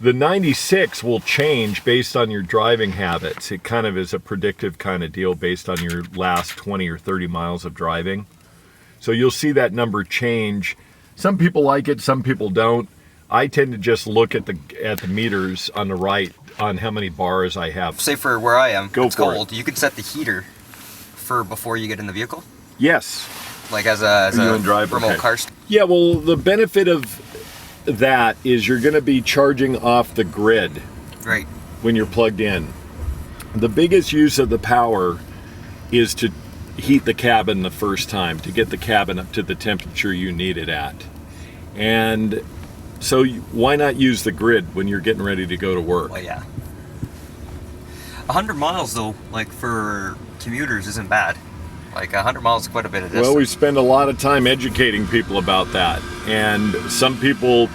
The 96 will change based on your driving habits. It kind of is a predictive kind of deal based on your last 20 or 30 miles of driving. So you'll see that number change. Some people like it, some people don't. I tend to just look at the meters on the right on how many bars I have. Say for where I am, it's cold. It. You could set the heater for before you get in the vehicle? Yes. Like as a remote car. Yeah, well, the benefit of that is you're going to be charging off the grid. Right. When you're plugged in. The biggest use of the power is to heat the cabin the first time, to get the cabin up to the temperature you need it at. And so why not use the grid when you're getting ready to go to work? Well, yeah. 100 miles though, like for commuters isn't bad. Like 100 miles is quite a bit of distance. Well, we spend a lot of time educating people about that. And some people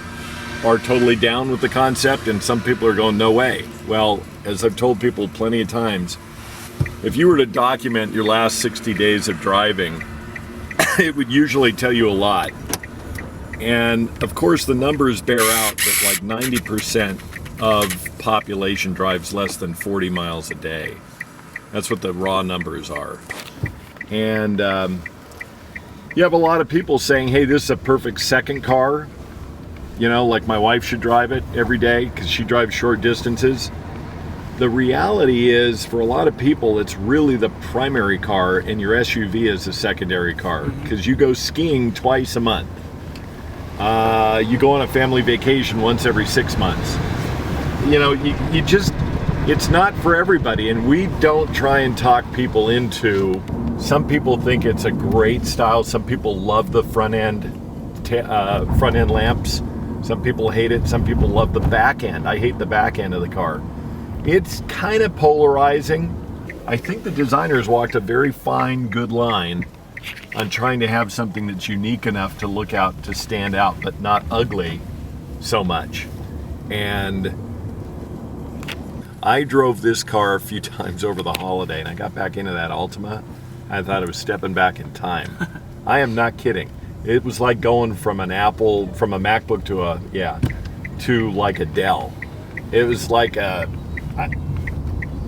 are totally down with the concept and some people are going, no way. Well, as I've told people plenty of times, if you were to document your last 60 days of driving, it would usually tell you a lot. And of course the numbers bear out that like 90% of population drives less than 40 miles a day. That's what the raw numbers are. And you have a lot of people saying, hey, this is a perfect second car. You know, like my wife should drive it every day because she drives short distances. The reality is, for a lot of people, it's really the primary car and your SUV is the secondary car because you go skiing twice a month. You go on a family vacation once every 6 months. You know, you just, it's not for everybody, and we don't try and talk people into. Some people think it's a great style. Some people love the front end lamps. Some people hate it. Some people love the back end. I hate the back end of the car. It's kind of polarizing. I think the designers walked a very fine, good line on trying to have something that's unique enough to look out, to stand out, but not ugly so much. And I drove this car a few times over the holiday, and I got back into that Altima. I thought I was stepping back in time. I am not kidding. It was like going from an Apple, from a MacBook to like a Dell. It was like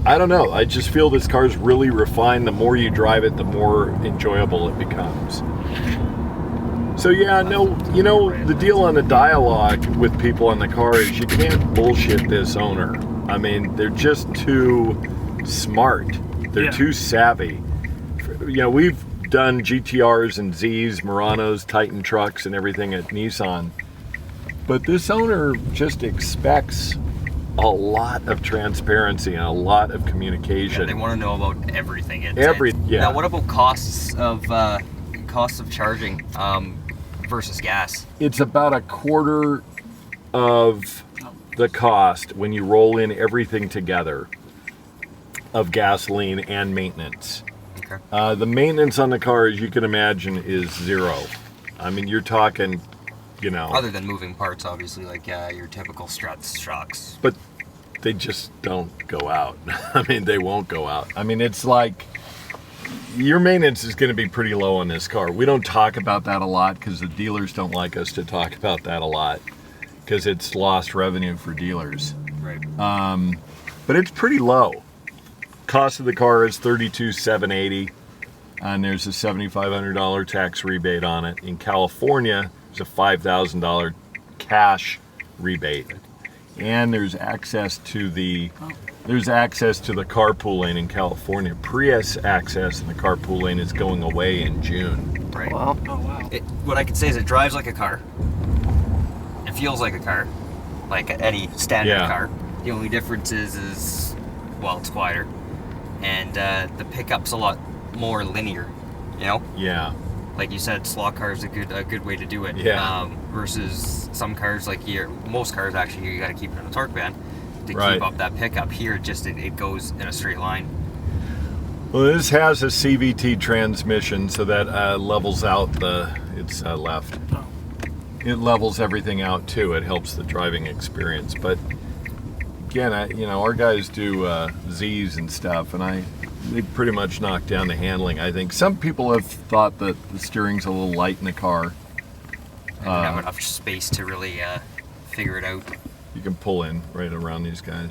I don't know. I just feel this car's really refined. The more you drive it, the more enjoyable it becomes. So yeah, no, you know, the deal on the dialogue with people in the car is you can't bullshit this owner. I mean, they're just too smart. They're too savvy. You know, we've done GTRs and Zs, Muranos, Titan trucks and everything at Nissan. But this owner just expects a lot of transparency and a lot of communication. Yeah, they want to know about everything. Yeah. Now, what about costs of charging versus gas? It's about a quarter of the cost when you roll in everything together of gasoline and maintenance. Okay. The maintenance on the car, as you can imagine, is zero. I mean, you're talking, you know... Other than moving parts, obviously, like your typical struts, shocks. But they just don't go out. I mean, they won't go out. I mean, it's like... Your maintenance is going to be pretty low on this car. We don't talk about that a lot because the dealers don't like us to talk about that a lot because it's lost revenue for dealers. Right. But it's pretty low. Cost of the car is $32,780, and there's a $7,500 tax rebate on it. In California, there's a $5,000 cash rebate, and there's access to the carpool lane in California. Prius access in the carpool lane is going away in June. Right. Wow. Oh wow. What I can say is it drives like a car. It feels like a car, like any standard car. The only difference is well, it's quieter. And the pickup's a lot more linear, you know? Yeah. Like you said, slot car is a good way to do it. Yeah. Versus some cars, like most cars actually, you got to keep it in a torque band to keep up that pickup. Here, it goes in a straight line. Well, this has a CVT transmission, so that levels out it's left. It levels everything out too. It helps the driving experience, but. Again, our guys do Z's and stuff, and they pretty much knock down the handling, I think. Some people have thought that the steering's a little light in the car. I don't have enough space to really figure it out. You can pull in right around these guys.